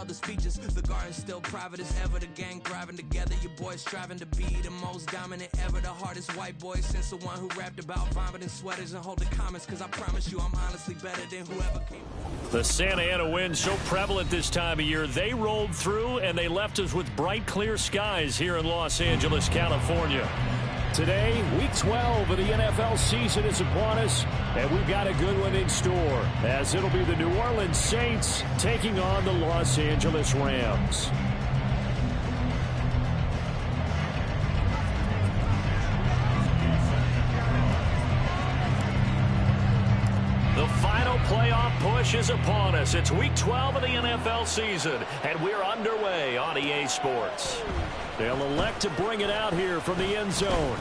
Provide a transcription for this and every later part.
the speeches. The garden's still private as ever. The gang thriving together. Your boys striving to be the most dominant ever. The hardest white boy since the one who rapped about vomiting sweaters and hold the comments. Cause I promise you I'm honestly better than whoever came. The Santa Ana wind so prevalent this time of year. They rolled through and they left us with bright, clear skies here in Los Angeles, California. Today, Week 12 of the NFL season is upon us, and we've got a good one in store, as it'll be the New Orleans Saints taking on the Los Angeles Rams. The final playoff push is upon us. It's Week 12 of the NFL season, and we're underway on EA Sports. They'll elect to bring it out here from the end zone.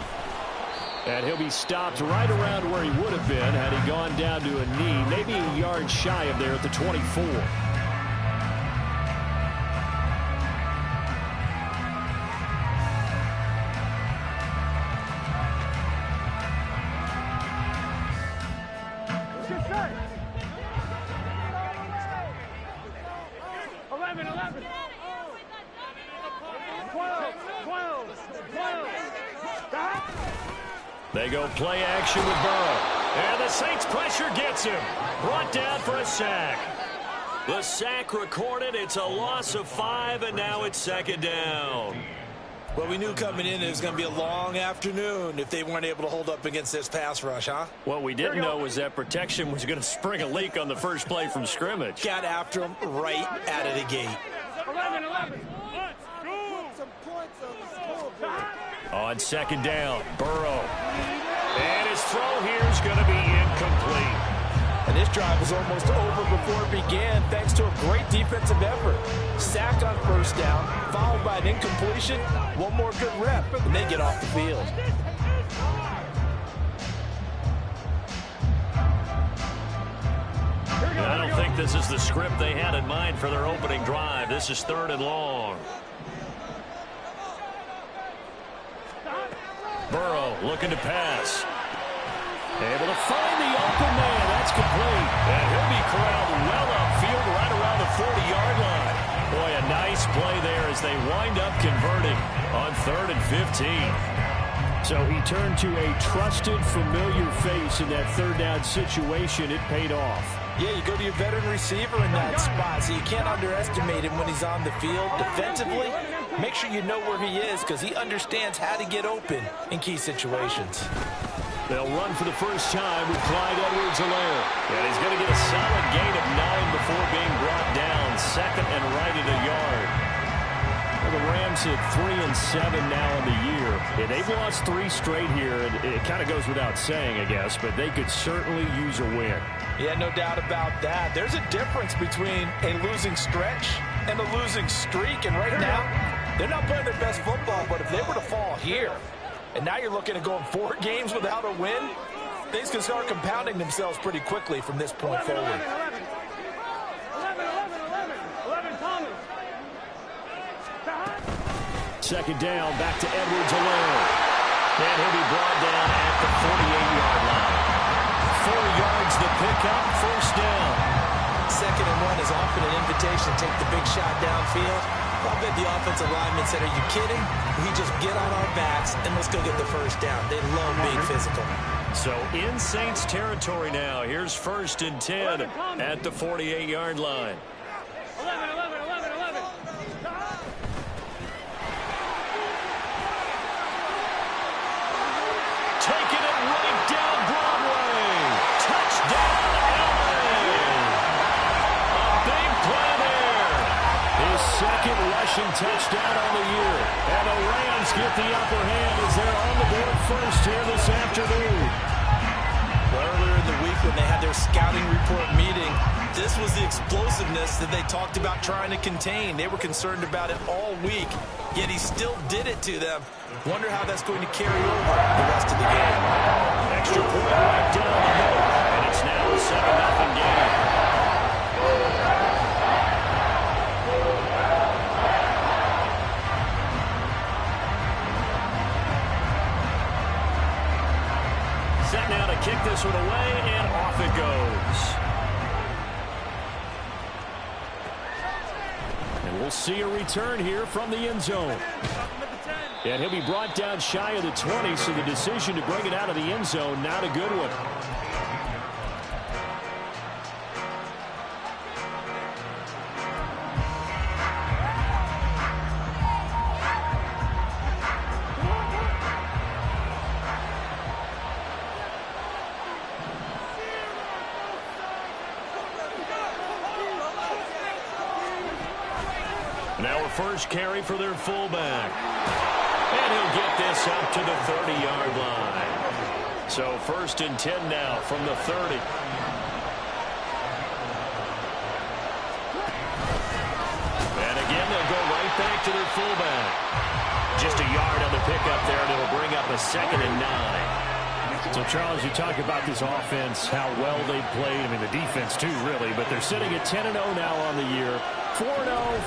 And he'll be stopped right around where he would have been had he gone down to a knee, maybe a yard shy of there at the 24. They go play action with Burrow. And the Saints pressure gets him. Brought down for a sack. The sack recorded. It's a loss of 5, and now it's second down. Well, we knew coming in it was going to be a long afternoon if they weren't able to hold up against this pass rush, huh? What we didn't know was that protection was going to spring a leak on the first play from scrimmage. Got after him right out of the gate. 11. On second down, Burrow. And his throw here is going to be incomplete. And this drive was almost over before it began thanks to a great defensive effort. Sack on first down, followed by an incompletion. One more good rep, and they get off the field. I don't think this is the script they had in mind for their opening drive. This is 3rd and long. Burrow looking to pass. Able to find the open man. That's complete. And he'll be corralled well upfield right around the 40-yard line. Boy, a nice play there as they wind up converting on 3rd and 15. So he turned to a trusted, familiar face in that 3rd down situation. It paid off. Yeah, you go to your veteran receiver in that spot, so you can't underestimate him when he's on the field. Defensively, make sure you know where he is because he understands how to get open in key situations. They'll run for the first time with Clyde Edwards-Helaire. And he's going to get a solid gain of 9 before being brought down. 2nd and right at a yard. Well, the Rams hit 3-7 now in the year. Yeah, they've lost 3 straight here. It kind of goes without saying, I guess, but they could certainly use a win. Yeah, no doubt about that. There's a difference between a losing stretch and a losing streak. And right now, they're not playing their best football, but if they were to fall here, and now you're looking at going 4 games without a win, things can start compounding themselves pretty quickly from this point forward. 11, Thomas. Second down, back to Edwards-Helaire. And he'll be brought down at the 48-yard line. 4 yards the pickup, first down. 2nd and 1 is often an invitation to take the big shot downfield. I bet the offensive lineman said, are you kidding? We just get on our backs and let's go get the first down. They love being physical. So in Saints territory now. Here's 1st and 10 at the 48-yard line. 11. Taking it right down Broadway. Touchdown, LA. A big play there. His 2nd rushing touchdown on the year. And the Rams get the upper hand as they're on the board first here this afternoon. Earlier in the week when they had their scouting report meeting, this was the explosiveness that they talked about trying to contain. They were concerned about it all week, yet he still did it to them. Wonder how that's going to carry over the rest of the game. Extra point right down the middle, and it's now a 7-0 game. Set now to kick this one away, and off it goes. We'll see a return here from the end zone. And he'll be brought down shy of the 20, so the decision to bring it out of the end zone, not a good one. Now a first carry for their fullback. And he'll get this up to the 30-yard line. So 1st and 10 now from the 30. And again, they'll go right back to their fullback. Just a yard on the pickup there, and it'll bring up a 2nd and 9. So, Charles, you talk about this offense, how well they've played. I mean, the defense, too, really. But they're sitting at 10-0 now on the year. 4-0,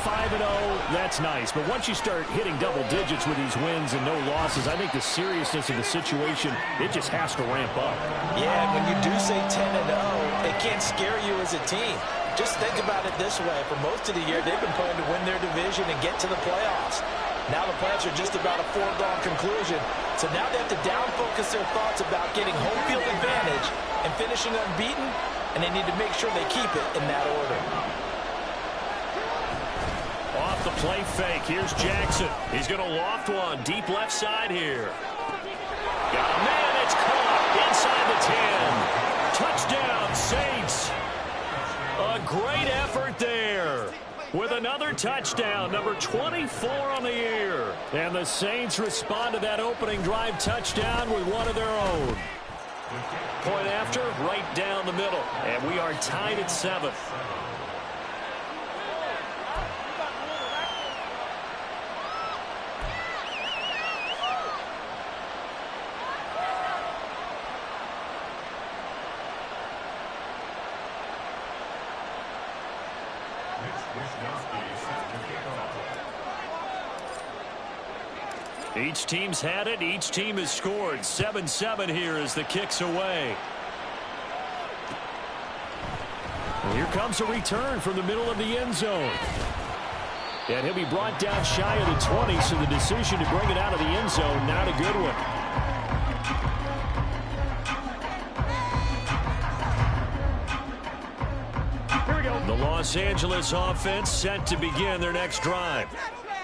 5-0, that's nice. But once you start hitting double digits with these wins and no losses, I think the seriousness of the situation, it just has to ramp up. Yeah, when you do say 10-0, it can't scare you as a team. Just think about it this way. For most of the year, they've been playing to win their division and get to the playoffs. Now the plans are just about a foregone conclusion. So now they have to down-focus their thoughts about getting home field advantage and finishing unbeaten, and they need to make sure they keep it in that order. Off the play fake, here's Jackson. He's going to loft one, deep left side here. Got a man, it's caught inside the 10. Touchdown, Saints. A great effort there. With another touchdown, number 24 on the year. And the Saints respond to that opening drive touchdown with one of their own. Point after, right down the middle. And we are tied at 7. Each team's had it. Each team has scored. 7-7 here as the kick's away. And here comes a return from the middle of the end zone. And he'll be brought down shy of the 20, so the decision to bring it out of the end zone, not a good one. Here we go. The Los Angeles offense set to begin their next drive.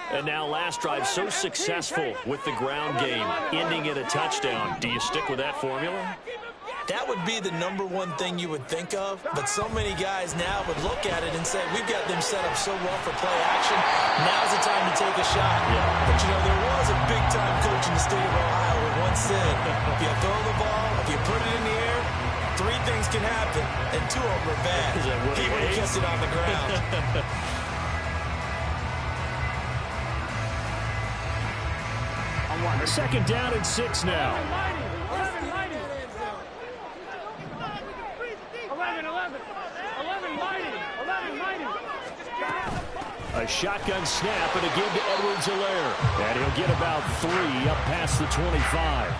And now last drive so successful with the ground game, ending in a touchdown. Do you stick with that formula? That would be the number one thing you would think of, but so many guys now would look at it and say, we've got them set up so well for play action, now's the time to take a shot. Yeah. But, you know, there was a big-time coach in the state of Ohio who once said, if you throw the ball, if you put it in the air, 3 things can happen, and 2 of them are bad. He would have kept it on the ground. Second down and 6 now. 11. A shotgun snap and a give to Edwards-Helaire. And he'll get about 3 up past the 25.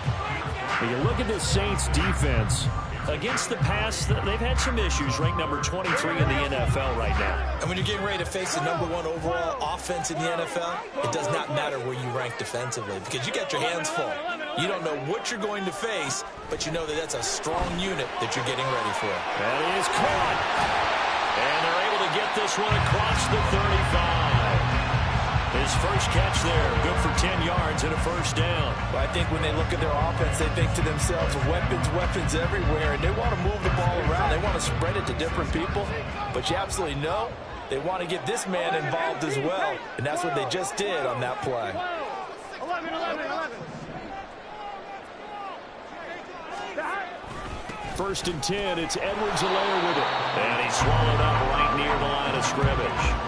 When you look at this Saints defense, against the pass, they've had some issues, ranked number 23 in the NFL right now. And when you're getting ready to face the number 1 overall offense in the NFL, it does not matter where you rank defensively because you got your hands full. You don't know what you're going to face, but you know that that's a strong unit that you're getting ready for. That is caught. And they're able to get this one across the 35. His first catch there, good for 10 yards and a first down. Well, I think when they look at their offense, they think to themselves, weapons everywhere, and they want to move the ball around. They want to spread it to different people, but you absolutely know they want to get this man involved as well, and that's what they just did on that play. 11. First and 10, it's Edwards-Helaire with it. And he's swallowed up right near the line of scrimmage.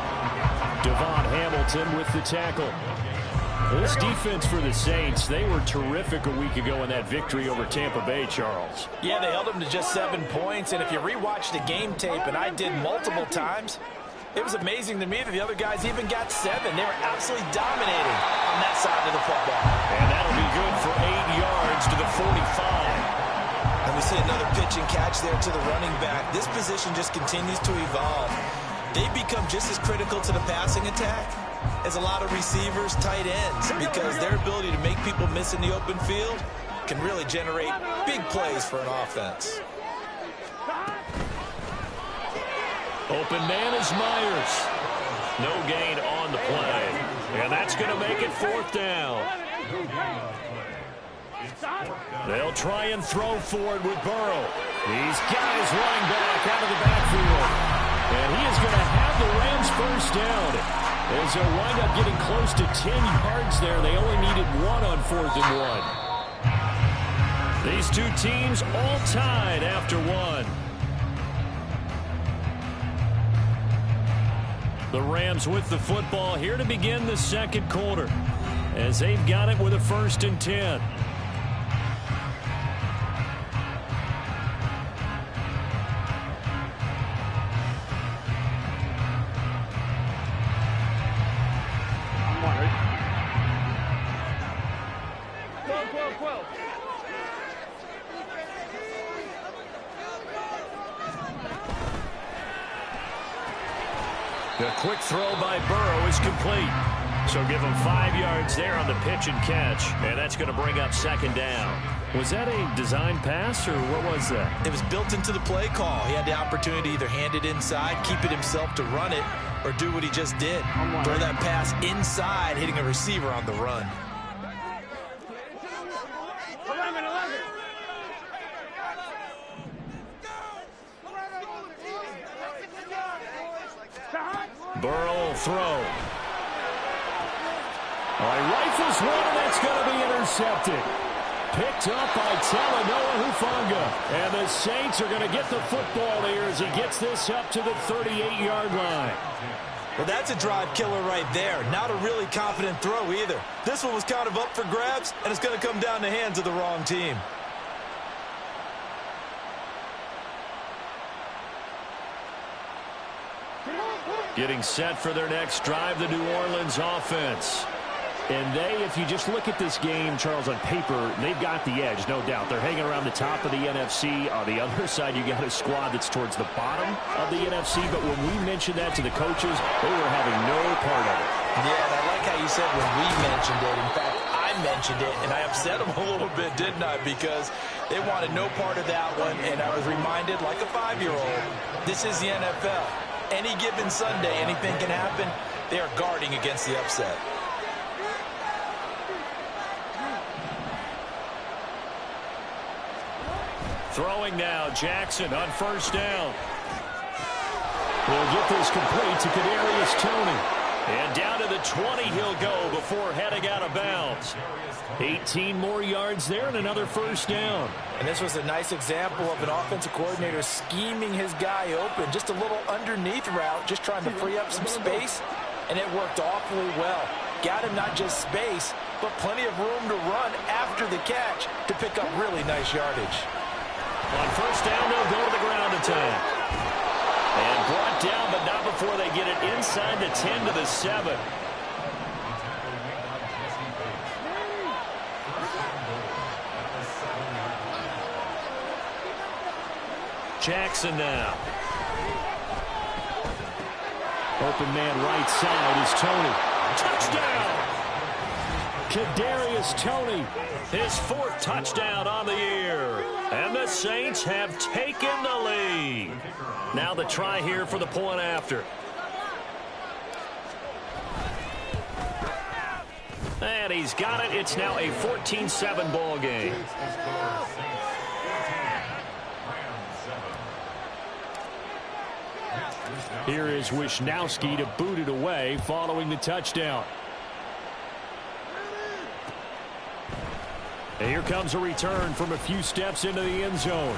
Devon Hamilton with the tackle. This defense for the Saints, they were terrific a week ago in that victory over Tampa Bay, Charles. Yeah, they held them to just 7 points, and if you rewatch the game tape, and I did multiple times, it was amazing to me that the other guys even got 7. They were absolutely dominating on that side of the football. And that'll be good for 8 yards to the 45. And we see another pitch and catch there to the running back. This position just continues to evolve. they become just as critical to the passing attack as a lot of receivers, tight ends, because their ability to make people miss in the open field can really generate big plays for an offense. Open man is Myers. No gain on the play. And that's going to make it 4th down. They'll try and throw for it with Burrow. He's got his running back out of the backfield. And he is going to have the Rams first down. As they'll wind up getting close to 10 yards there. They only needed 1 on 4th and 1. These two teams all tied after 1. The Rams with the football here to begin the 2nd quarter, as they've got it with a 1st and 10. The quick throw by Burrow is complete. So give him 5 yards there on the pitch and catch. And that's going to bring up 2nd down. Was that a design pass, or what was that? It was built into the play call. He had the opportunity to either hand it inside, keep it himself to run it, or do what he just did. Throw that pass inside, hitting a receiver on the run. Burrow will throw. Rifles one, and that's going to be intercepted. Picked up by Talanoa Hufanga. And the Saints are going to get the football here as he gets this up to the 38-yard line. Well, that's a drive killer right there. Not a really confident throw either. This one was kind of up for grabs, and it's going to come down the hands of the wrong team. Getting set for their next drive, the New Orleans offense. And they, if you just look at this game, Charles, on paper, they've got the edge, no doubt. They're hanging around the top of the NFC. On the other side, you got a squad that's towards the bottom of the NFC. But when we mentioned that to the coaches, they were having no part of it. Yeah, and I like how you said when we mentioned it. In fact, I mentioned it, and I upset them a little bit, didn't I? Because they wanted no part of that one, and I was reminded, like a 5-year-old, this is the NFL. Any given Sunday, anything can happen. They are guarding against the upset. Throwing now, Jackson on 1st down. We'll get this complete to Kadarius Toney. And down to the 20 he'll go before heading out of bounds. 18 more yards there and another 1st down. And this was a nice example of an offensive coordinator scheming his guy open. Just a little underneath route, just trying to free up some space. And it worked awfully well. Got him not just space, but plenty of room to run after the catch to pick up really nice yardage. On 1st down, they'll go to the ground attack. And brought down, but not before they get it inside the 10 to the 7. Jackson now. Open man right side is Toney. Touchdown! Kadarius Toney, his 4th touchdown on the year. And the Saints have taken the lead. Now the try here for the point after. And he's got it. It's now a 14-7 ball game. Here is Wisnowski to boot it away following the touchdown. And here comes a return from a few steps into the end zone.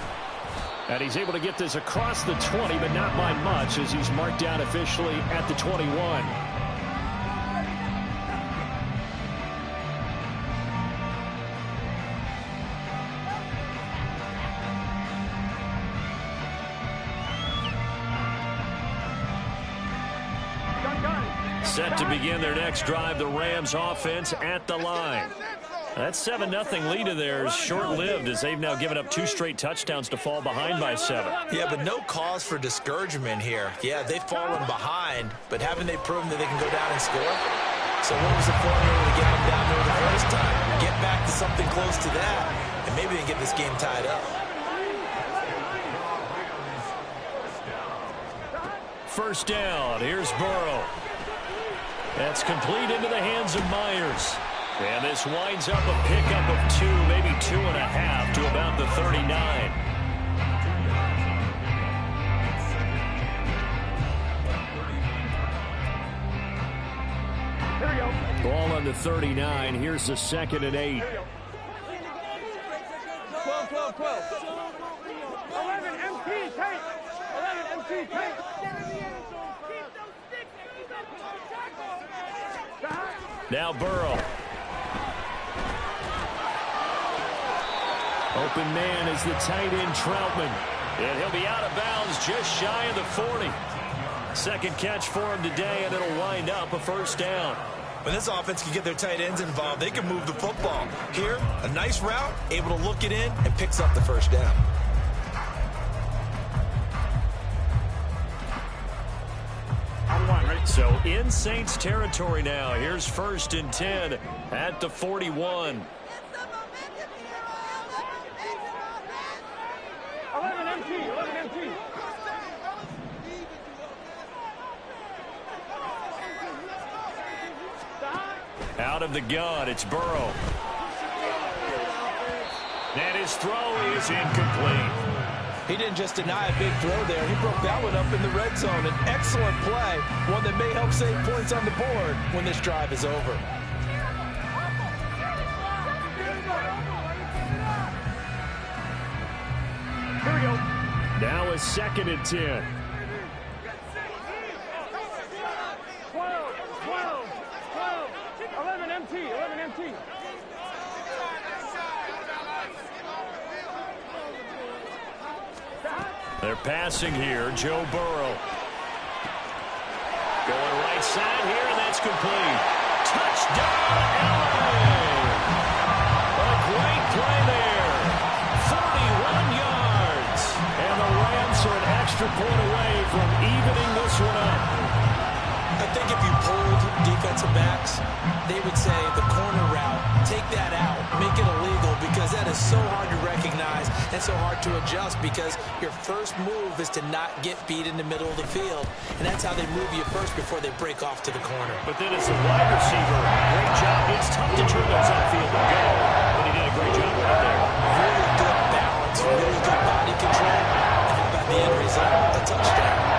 And he's able to get this across the 20, but not by much, as he's marked down officially at the 21. Set to begin their next drive, the Rams offense at the line. That 7-0 lead of theirs short-lived as they've now given up 2 straight touchdowns to fall behind by 7. Yeah, but no cause for discouragement here. Yeah, they've fallen behind, but haven't they proven that they can go down and score? So what was the formula to get them down there the first time? Get back to something close to that, and maybe they can get this game tied up. First down, here's Burrow. That's complete into the hands of Myers. And this winds up a pickup of 2, maybe 2.5 to about the 39. Here we go. Ball on the 39. Here's the 2nd and 8. 12, 12, 12. 11 MT tape. 11 MT tape. Now Burrow. Open man is the tight end Troutman. And he'll be out of bounds just shy of the 40. Second catch for him today, and it'll wind up a first down. When this offense can get their tight ends involved, they can move the football. Here, a nice route, able to look it in, and picks up the first down. So in Saints territory now. Here's 1st and 10 at the 41. 11 MT, 11 MT. Out of the gun, it's Burrow. And his throw is incomplete. He didn't just deny a big throw there. He broke that one up in the red zone. An excellent play, one that may help save points on the board when this drive is over. Here we go. Now a 2nd and 10. 12, 12, 12. 11 MT, 11 MT. They're passing here. Joe Burrow. Going right side here, and that's complete. Touchdown, LA! A great play there. 41 yards. And the Rams are an extra point away from evening this one up. I think if you polled defensive backs, they would say the corner route, take that out, make it illegal, because that is so hard to recognize and so hard to adjust, because your first move is to not get beat in the middle of the field, and that's how they move you first before they break off to the corner. But then as a wide receiver, great job. It's tough to turn those upfield and go, but he did a great job right there. Really good balance, really good body control, and how about the end result? A touchdown.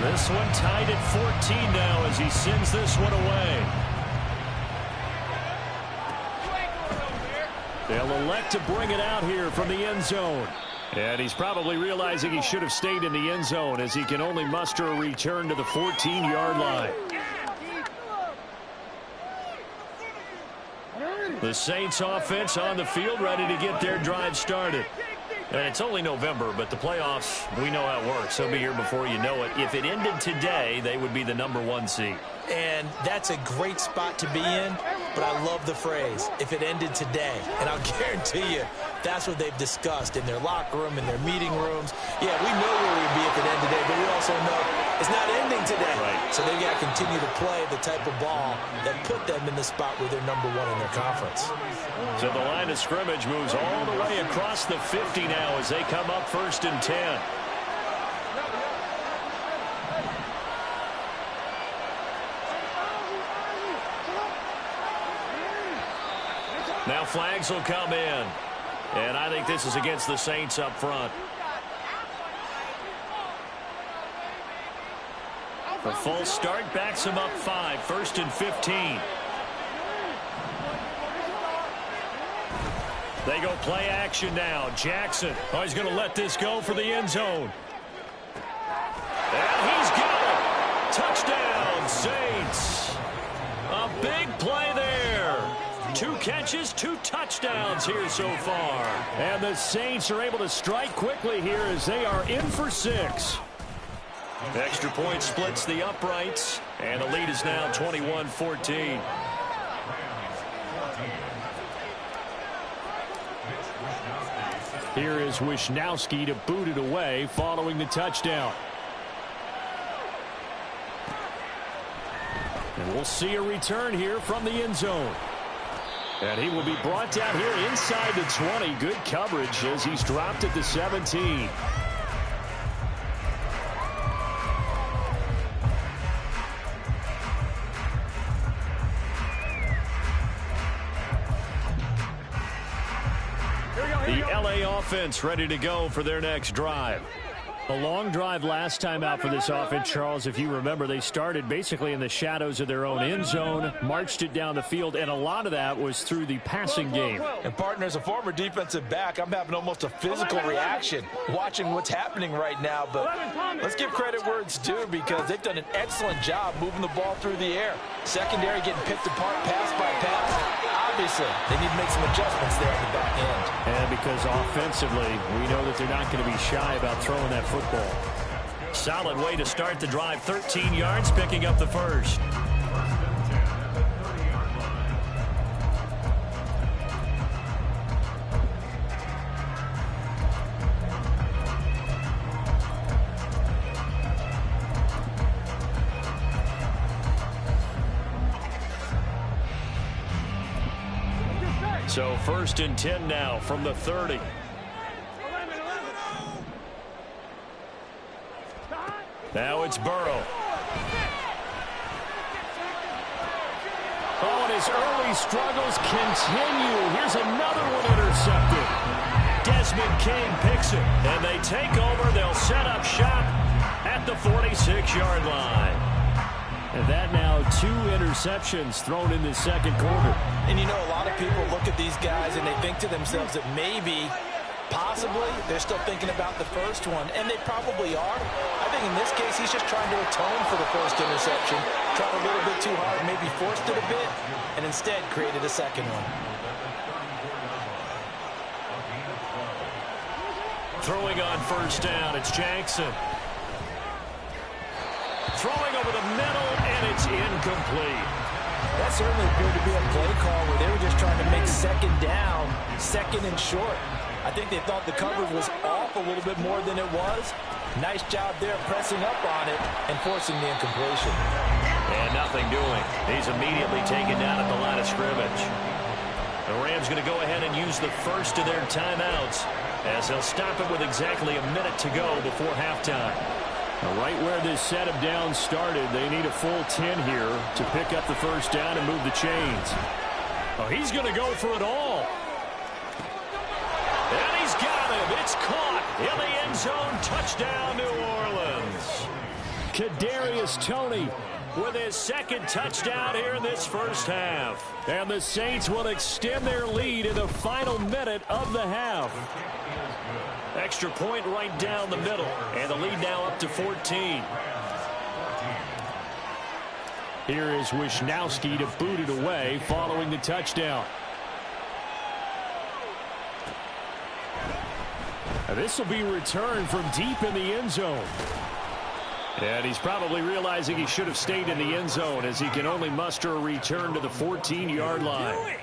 This one tied at 14 now as he sends this one away. They'll elect to bring it out here from the end zone. And he's probably realizing he should have stayed in the end zone as he can only muster a return to the 14-yard line. The Saints offense on the field ready to get their drive started. And it's only November, but the playoffs, we know how it works. They'll be here before you know it. If it ended today, they would be the #1 seed. And that's a great spot to be in, but I love the phrase, if it ended today. And I'll guarantee you, that's what they've discussed in their locker room, in their meeting rooms. Yeah, we know where we'd be if it ended today, but we also know it's not ending today. Right. So they've got to continue to play the type of ball that put them in the spot where they're #1 in their conference. So the line of scrimmage moves all the way across the 50 now as they come up 1st and 10. Now flags will come in. And I think this is against the Saints up front. A false start backs him up 5, 1st and 15. They go play action now. Jackson. Oh, he's going to let this go for the end zone. And he's got it. Touchdown, Saints. A big play there. 2 catches, 2 touchdowns here so far. And the Saints are able to strike quickly here as they are in for 6. Extra point splits the uprights, and the lead is now 21-14. Here is Wisnowski to boot it away following the touchdown. And we'll see a return here from the end zone. And he will be brought down here inside the 20. Good coverage as he's dropped at the 17. The LA offense ready to go for their next drive. A long drive last time out for this offense, Charles. If you remember, they started basically in the shadows of their own end zone, marched it down the field, and a lot of that was through the passing game. And, partner, as a former defensive back, I'm having almost a physical reaction watching what's happening right now. But let's give credit where it's due because they've done an excellent job moving the ball through the air. Secondary getting picked apart pass by pass. Obviously, they need to make some adjustments there at the back end. And because offensively, we know that they're not going to be shy about throwing that football. Solid way to start the drive. 13 yards, picking up the first. So 1st and 10 now from the 30. Now it's Burrow. Oh, and his early struggles continue. Here's another one intercepted. Desmond King picks it, and they take over. They'll set up shop at the 46-yard line. And that now 2 interceptions thrown in the second quarter. And you know, a lot of people look at these guys and they think to themselves that maybe, possibly, they're still thinking about the first one. And they probably are. I think in this case, he's just trying to atone for the first interception. Tried a little bit too hard, maybe forced it a bit, and instead created a second one. Throwing on 1st down, it's Jackson. Throwing over the middle, and it's incomplete. That certainly appeared to be a play call where they were just trying to make 2nd down, 2nd and short. I think they thought the coverage was off a little bit more than it was. Nice job there pressing up on it and forcing the incompletion. And nothing doing. He's immediately taken down at the line of scrimmage. The Rams going to go ahead and use the first of their timeouts as they'll stop it with exactly a minute to go before halftime. Right where this set of downs started, they need a full 10 here to pick up the 1st down and move the chains. Oh, he's going to go for it all. And he's got him. It's caught in the end zone. Touchdown, New Orleans. Kadarius Toney with his 2nd touchdown here in this first half. And the Saints will extend their lead in the final minute of the half. Extra point right down the middle. And the lead now up to 14. Here is Wisnowski to boot it away following the touchdown. This will be returned from deep in the end zone. And he's probably realizing he should have stayed in the end zone as he can only muster a return to the 14-yard line.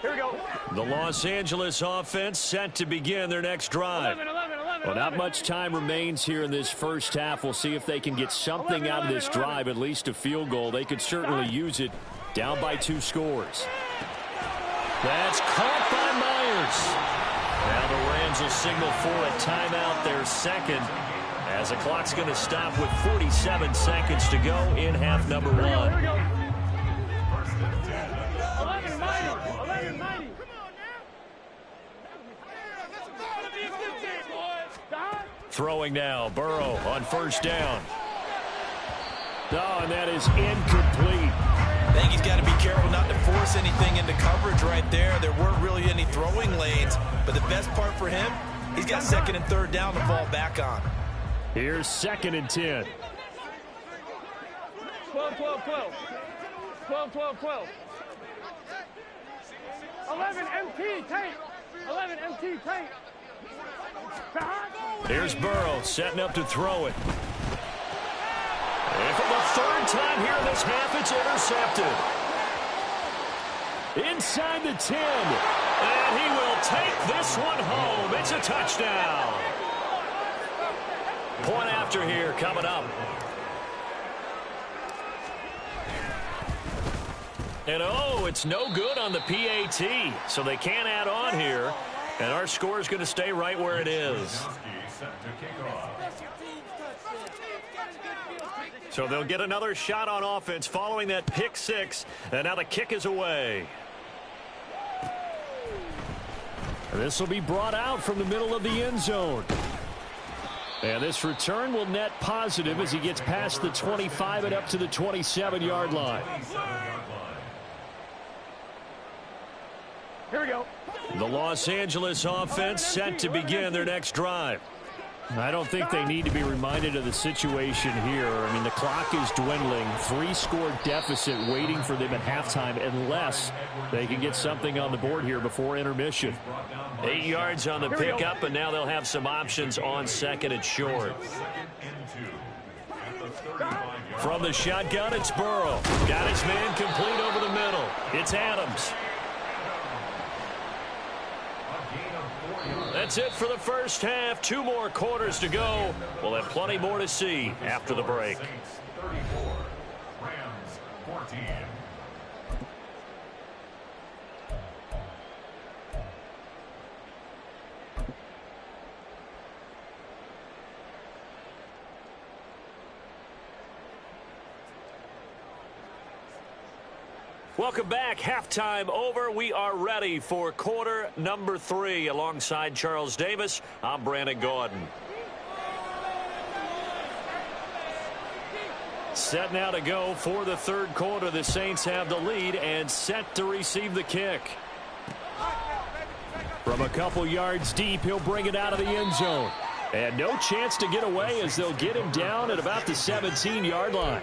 Here we go. The Los Angeles offense set to begin their next drive. 11. Well, not much time remains here in this first half. We'll see if they can get something out of this drive, at least a field goal. They could certainly use it. Down by 2 scores. That's caught by Myers. Now the Rams will signal for a timeout, their 2nd, as the clock's going to stop with 47 seconds to go in half number 1. Here we go. 11 mighty. Throwing now, Burrow on 1st down. Oh, and that is incomplete. I think he's got to be careful not to force anything into coverage right there. There weren't really any throwing lanes, but the best part for him, he's got 2nd and 3rd down to fall back on. Here's 2nd and 10. 12, 12, 12. 12, 12, 12. 11, MT, tight. 11, MT, tight. Here's Burrow setting up to throw it. And for the third time here in this half, it's intercepted. Inside the 10. And he will take this one home. It's a touchdown. Point after here coming up. And oh, it's no good on the PAT. So they can't add on here. And our score is going to stay right where it is. So they'll get another shot on offense following that pick six. And now the kick is away. This will be brought out from the middle of the end zone. And this return will net positive as he gets past the 25 and up to the 27-yard line. Here we go. The Los Angeles offense set to begin their next drive. I don't think they need to be reminded of the situation here. I mean, the clock is dwindling. 3-score deficit waiting for them at halftime unless they can get something on the board here before intermission. 8 yards on the pickup, and now they'll have some options on second and short. From the shotgun, it's Burrow. Got his man complete over the middle. It's Adams. That's it for the first half. 2 more quarters to go. We'll have plenty more to see after the break. 34, Rams 14. Welcome back. Halftime over. We are ready for quarter number 3. Alongside Charles Davis, I'm Brandon Gordon. Set now to go for the third quarter. The Saints have the lead and set to receive the kick. From a couple yards deep, he'll bring it out of the end zone. And no chance to get away as they'll get him down at about the 17-yard line.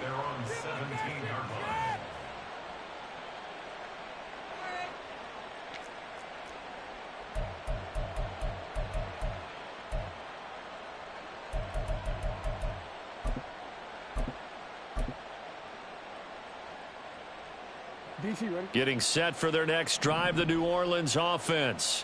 Getting set for their next drive, the New Orleans offense.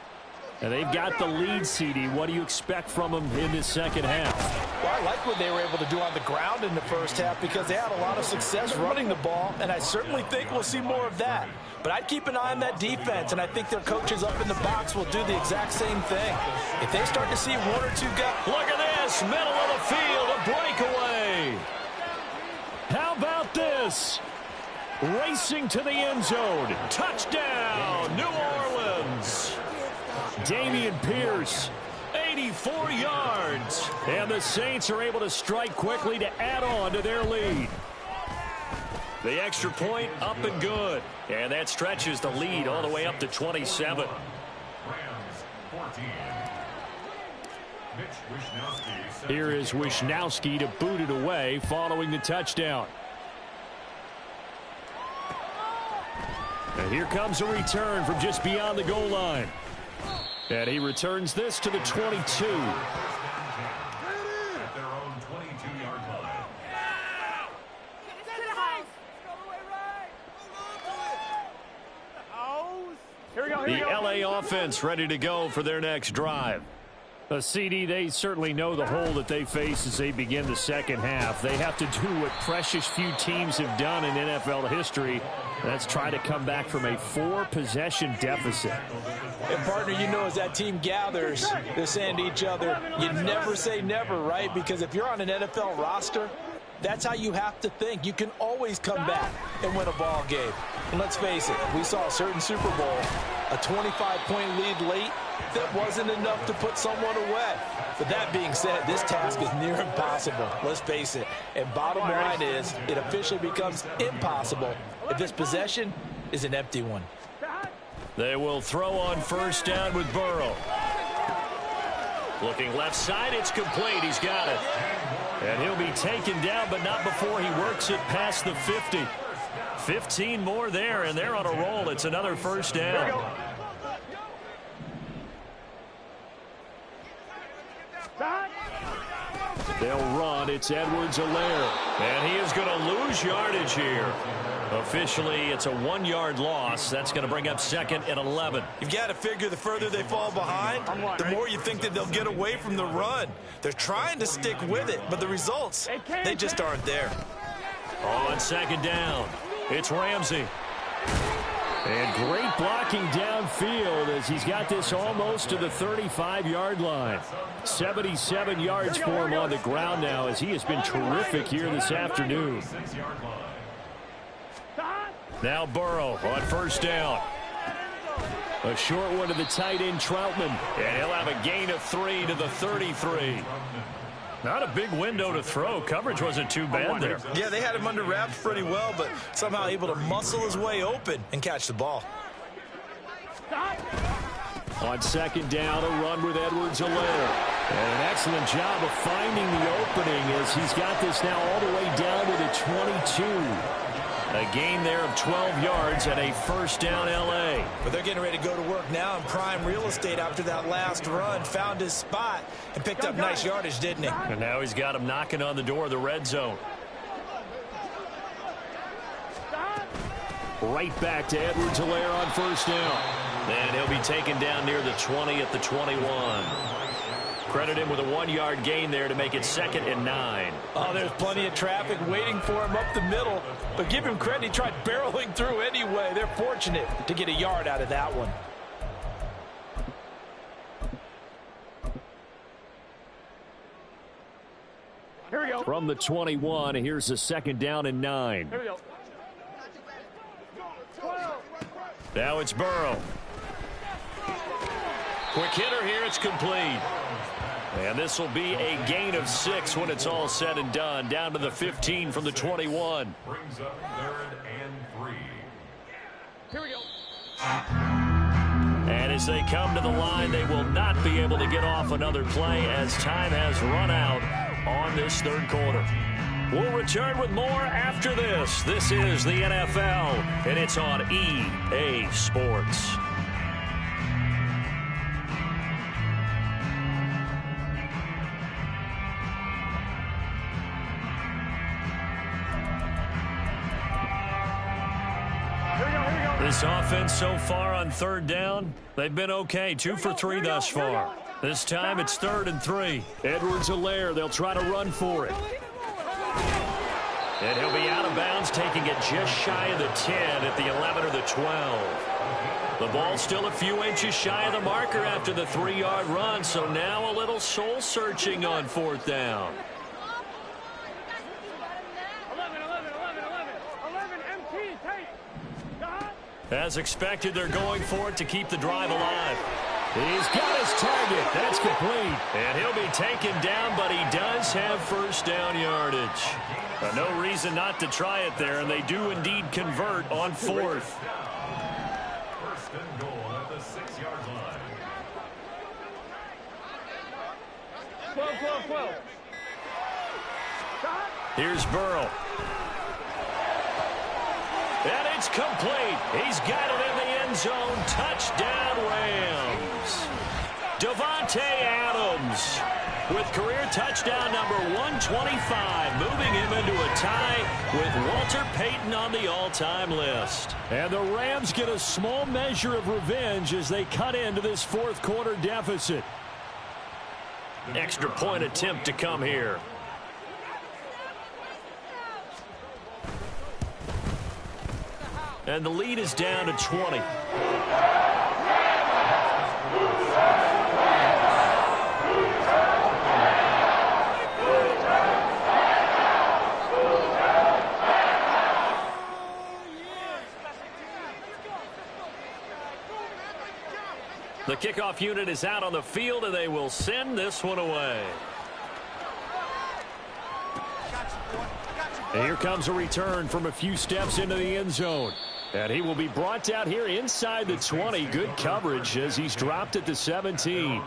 And they've got the lead, CD. What do you expect from them in this second half? Well, I like what they were able to do on the ground in the first half because they had a lot of success running the ball, and I certainly think we'll see more of that. But I'd keep an eye on that defense, and I think their coaches up in the box will do the exact same thing. If they start to see 1 or 2 guys... Look at this, middle of the field, a breakaway. How about this? Racing to the end zone. Touchdown, New Orleans. Dameon Pierce, 84 yards. And the Saints are able to strike quickly to add on to their lead. The extra point up and good. And that stretches the lead all the way up to 27. Rams 14. Here is Wishnowski to boot it away following the touchdown. And here comes a return from just beyond the goal line. And he returns this to the 22. At their own 22-yard line. Here we go, The LA offense ready to go for their next drive. CD, they certainly know the hole that they face as they begin the second half. They have to do what precious few teams have done in NFL history. That's try to come back from a 4-possession deficit. And, partner, you know as that team gathers, they're saying to each other, you never say never, right? Because if you're on an NFL roster, that's how you have to think. You can always come back and win a ball game. And let's face it, we saw a certain Super Bowl, a 25-point lead late, that wasn't enough to put someone away. But that being said, this task is near impossible. Let's face it. And bottom line is, it officially becomes impossible if this possession is an empty one. They will throw on first down with Burrow. Looking left side, it's complete. He's got it. And he'll be taken down, but not before he works it past the 50. 15 more there, and they're on a roll. It's another first down. They'll run. It's Edwards-Helaire. And he is going to lose yardage here. Officially, it's a 1-yard loss. That's going to bring up 2nd and 11. You've got to figure the further they fall behind, the more you think that they'll get away from the run. They're trying to stick with it, but the results, they just aren't there. On 2nd down, it's Ramsey. And great blocking downfield as he's got this almost to the 35-yard line. 77 yards for him on the ground now as he has been terrific here this afternoon. Now Burrow on 1st down. A short one to the tight end, Troutman. And he'll have a gain of 3 to the 33. Not a big window to throw. Coverage wasn't too bad there. Yeah, they had him under wraps pretty well, but somehow able to muscle his way open and catch the ball. On 2nd down, a run with Edwards-Helaire. And an excellent job of finding the opening as he's got this now all the way down to the 22. A gain there of 12 yards and a 1st down L.A. But they're getting ready to go to work now in prime real estate after that last run. Found his spot and picked up nice yardage, didn't he? And now he's got him knocking on the door of the red zone. Right back to Edwards-Helaire on 1st down. And he'll be taken down near the 20 at the 21. Credit him with a 1-yard gain there to make it 2nd and 9. Oh, there's plenty of traffic waiting for him up the middle. But give him credit, he tried barreling through anyway. They're fortunate to get a yard out of that one. Here we go. From the 21, here's a 2nd down and 9. Here we go. Now it's Burrow. Quick hitter here, it's complete. And this will be a gain of 6 when it's all said and done. Down to the 15 from the 21. Brings up 3rd and 3. Here we go. And as they come to the line, they will not be able to get off another play as time has run out on this 3rd quarter. We'll return with more after this. This is the NFL, and it's on EA Sports. This offense so far on 3rd down, they've been okay. 2 for 3 thus far. This time it's 3rd and 3. Edwards-Helaire, they'll try to run for it. And he'll be out of bounds, taking it just shy of the 10 at the 11 or the 12. The ball's still a few inches shy of the marker after the 3-yard run, so now a little soul-searching on 4th down. 11 MP, take. As expected, they're going for it to keep the drive alive. He's got his target. That's complete. And he'll be taken down, but he does have 1st down yardage. No reason not to try it there, and they do indeed convert on 4th. 1st and goal at the 6-yard line. 12. Here's Burrow. And it's complete. He's got it in the end zone. Touchdown, Rams. Davante Adams with career touchdown number 125, moving him into a tie with Walter Payton on the all-time list. And the Rams get a small measure of revenge as they cut into this 4th quarter deficit. Extra point attempt to come here. And the lead is down to 20. The kickoff unit is out on the field, and they will send this one away. And here comes a return from a few steps into the end zone. And he will be brought down here inside the 20. Good coverage as he's dropped at the 17.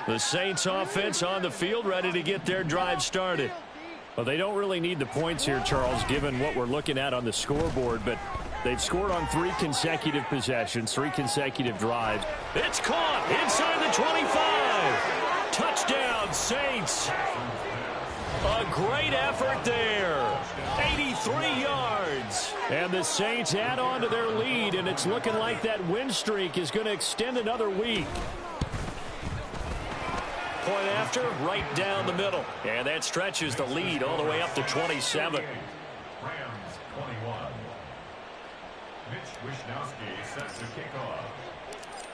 The Saints offense on the field, ready to get their drive started. Well, they don't really need the points here, Charles, given what we're looking at on the scoreboard, but they've scored on 3 consecutive possessions, 3 consecutive drives. It's caught inside the 25. Touchdown, Saints. A great effort there. 83 yards. And the Saints add on to their lead, and it's looking like that win streak is going to extend another week. Point after, right down the middle. And that stretches the lead all the way up to 27. Rams 21. Mitch Wishnowsky set to kick off.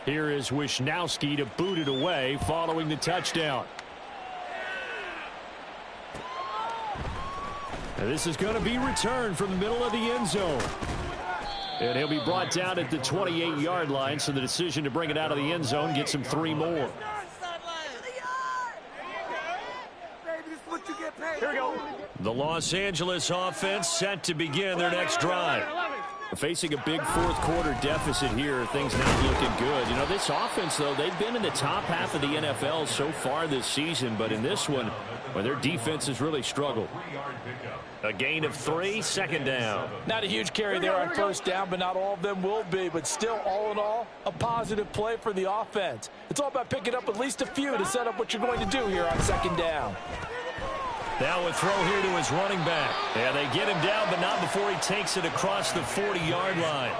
Here is Wishnowsky to boot it away following the touchdown. And this is going to be returned from the middle of the end zone. And he'll be brought down at the 28-yard line, so the decision to bring it out of the end zone gets him 3 more. Here we go. The Los Angeles offense set to begin their next drive. Facing a big fourth-quarter deficit here, things not looking good. You know, this offense, though, they've been in the top half of the NFL so far this season, but in this one, well, their defense has really struggled. A gain of 3, second down. Not a huge carry there on first down, but not all of them will be. But still, all in all, a positive play for the offense. It's all about picking up at least a few to set up what you're going to do here on second down. Now a throw here to his running back. Yeah, they get him down, but not before he takes it across the 40-yard line.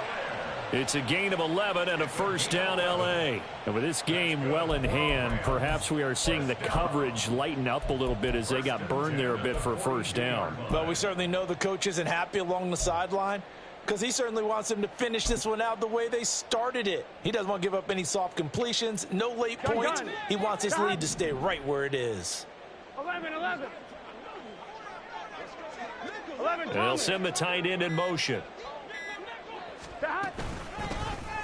It's a gain of 11 and a first down, L.A. And with this game well in hand, perhaps we are seeing the coverage lighten up a little bit as they got burned there a bit for a first down. But we certainly know the coach isn't happy along the sideline because he certainly wants them to finish this one out the way they started it. He doesn't want to give up any soft completions, no late points. He wants his lead to stay right where it is. 11. And they'll send the tight end in motion.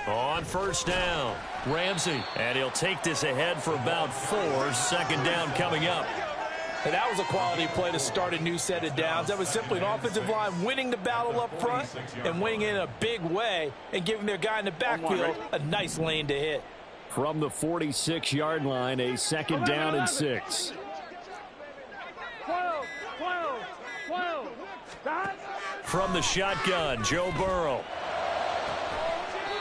On first down, Ramsey. And he'll take this ahead for about 4. Second down coming up. And that was a quality play to start a new set of downs. That was simply an offensive line winning the battle up front and winning in a big way and giving their guy in the backfield a nice lane to hit. From the 46-yard line, a second down and 6. 12. From the shotgun, Joe Burrow.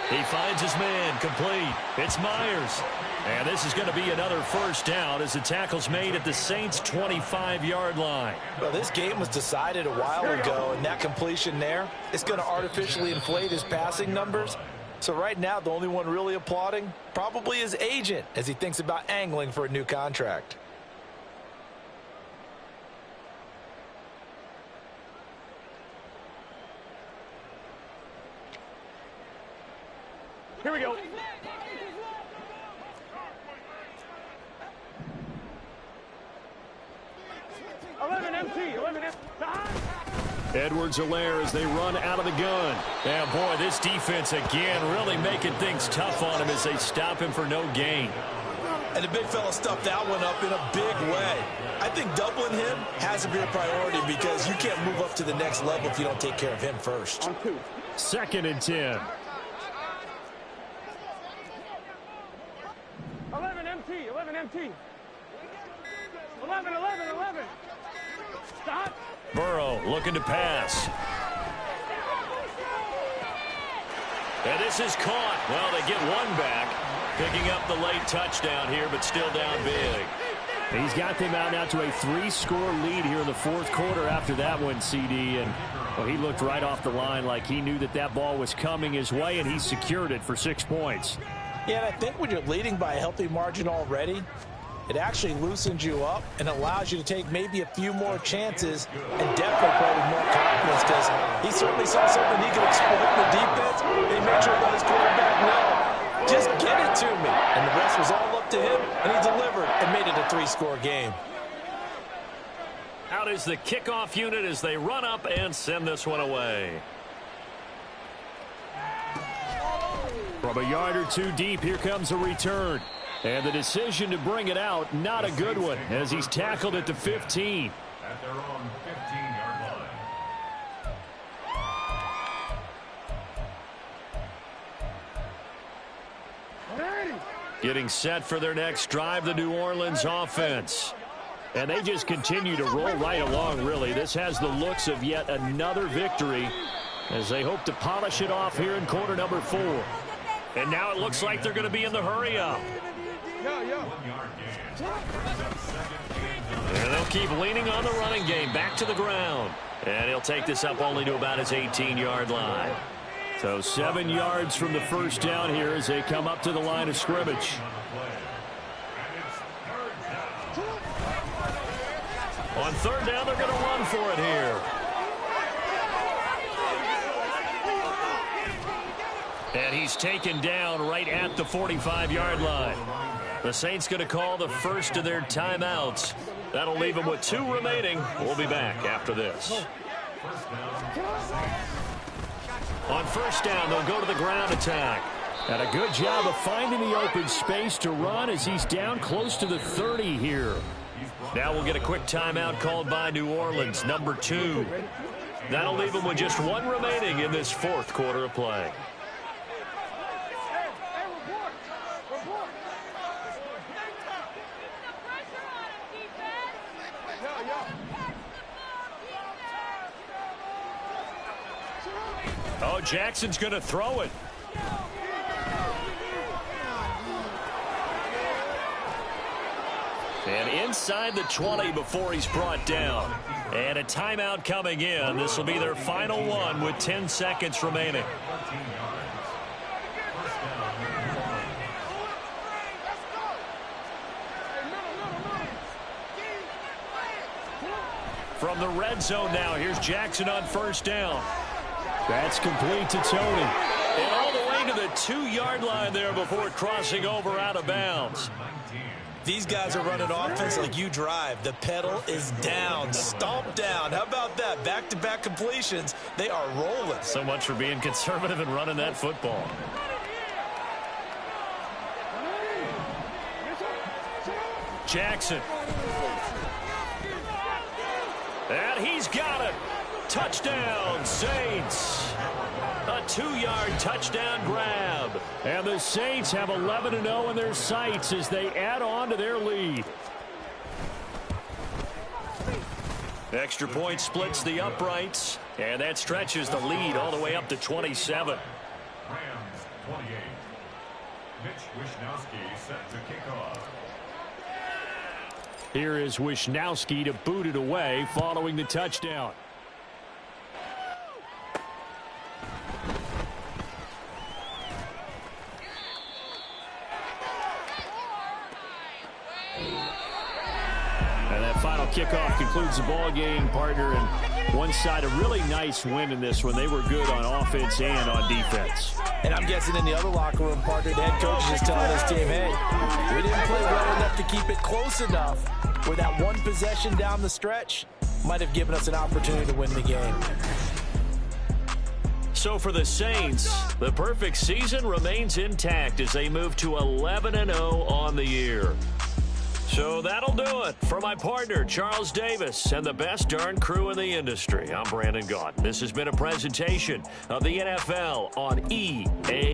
He finds his man, complete. It's Myers. And this is going to be another first down as the tackle's made at the Saints' 25-yard line. Well, this game was decided a while ago, and that completion there is going to artificially inflate his passing numbers. So right now, the only one really applauding probably his agent as he thinks about angling for a new contract. Here we go. 11 empty. Edwards-Helaire as they run out of the gun. And boy, this defense again really making things tough on him as they stop him for no gain. And the big fella stuffed that one up in a big way. I think doubling him has to be a priority because you can't move up to the next level if you don't take care of him first. On 2. Second and 10. 11 empty. 11. Stop. Burrow looking to pass. And this is caught. Well, they get one back. Picking up the late touchdown here, but still down big. He's got them out now to a 3-score lead here in the fourth quarter after that one, CD. And well, he looked right off the line like he knew that that ball was coming his way, and he secured it for 6 points. Yeah, and I think when you're leading by a healthy margin already, it actually loosens you up and allows you to take maybe a few more chances and definitely play with more confidence because he certainly saw something he could exploit in the defense. And he made sure to let his quarterback know, just get it to me. And the rest was all up to him, and he delivered and made it a 3-score game. Out is the kickoff unit as they run up and send this one away. From a yard or 2 deep, here comes a return. And the decision to bring it out, not a good one, as he's tackled at the 15. At their own 15-yard line. Getting set for their next drive, the New Orleans offense. And they just continue to roll right along, really. This has the looks of yet another victory as they hope to polish it off here in quarter number 4. And now it looks like they're going to be in the hurry-up. And they'll keep leaning on the running game. Back to the ground. And he'll take this up only to about his 18-yard line. So 7 yards from the first down here as they come up to the line of scrimmage. On third down, they're going to run for it here. And he's taken down right at the 45-yard line. The Saints going to call the first of their timeouts. That'll leave them with 2 remaining. We'll be back after this. On first down, they'll go to the ground attack. And a good job of finding the open space to run as he's down close to the 30 here. Now we'll get a quick timeout called by New Orleans, number 2. That'll leave them with just 1 remaining in this 4th quarter of play. Oh, Jackson's going to throw it. And inside the 20 before he's brought down. And a timeout coming in. This will be their final one with 10 seconds remaining. From the red zone now, here's Jackson on first down. That's complete to Tony. And all the way to the 2-yard line there before crossing over out of bounds. These guys are running offense like you drive. The pedal is down, stomped down. How about that? Back-to-back completions. They are rolling. So much for being conservative and running that football. Jackson. And he's got it. Touchdown, Saints. A 2-yard touchdown grab. And the Saints have 11-0 in their sights as they add on to their lead. Extra point splits the uprights. And that stretches the lead all the way up to 27. Rams 28. Mitch Wishnowsky set to kick off. Here is Wishnowsky to boot it away following the touchdown. And that final kickoff concludes the ball game, partner. And one side, a really nice win in this one. They were good on offense and on defense. And I'm guessing in the other locker room, partner, the head coach is just telling his team, hey, we didn't play well enough to keep it close enough where that one possession down the stretch might have given us an opportunity to win the game. So for the Saints, the perfect season remains intact as they move to 11-0 on the year. So that'll do it for my partner, Charles Davis, and the best darn crew in the industry. I'm Brandon Gaudin. This has been a presentation of the NFL on EA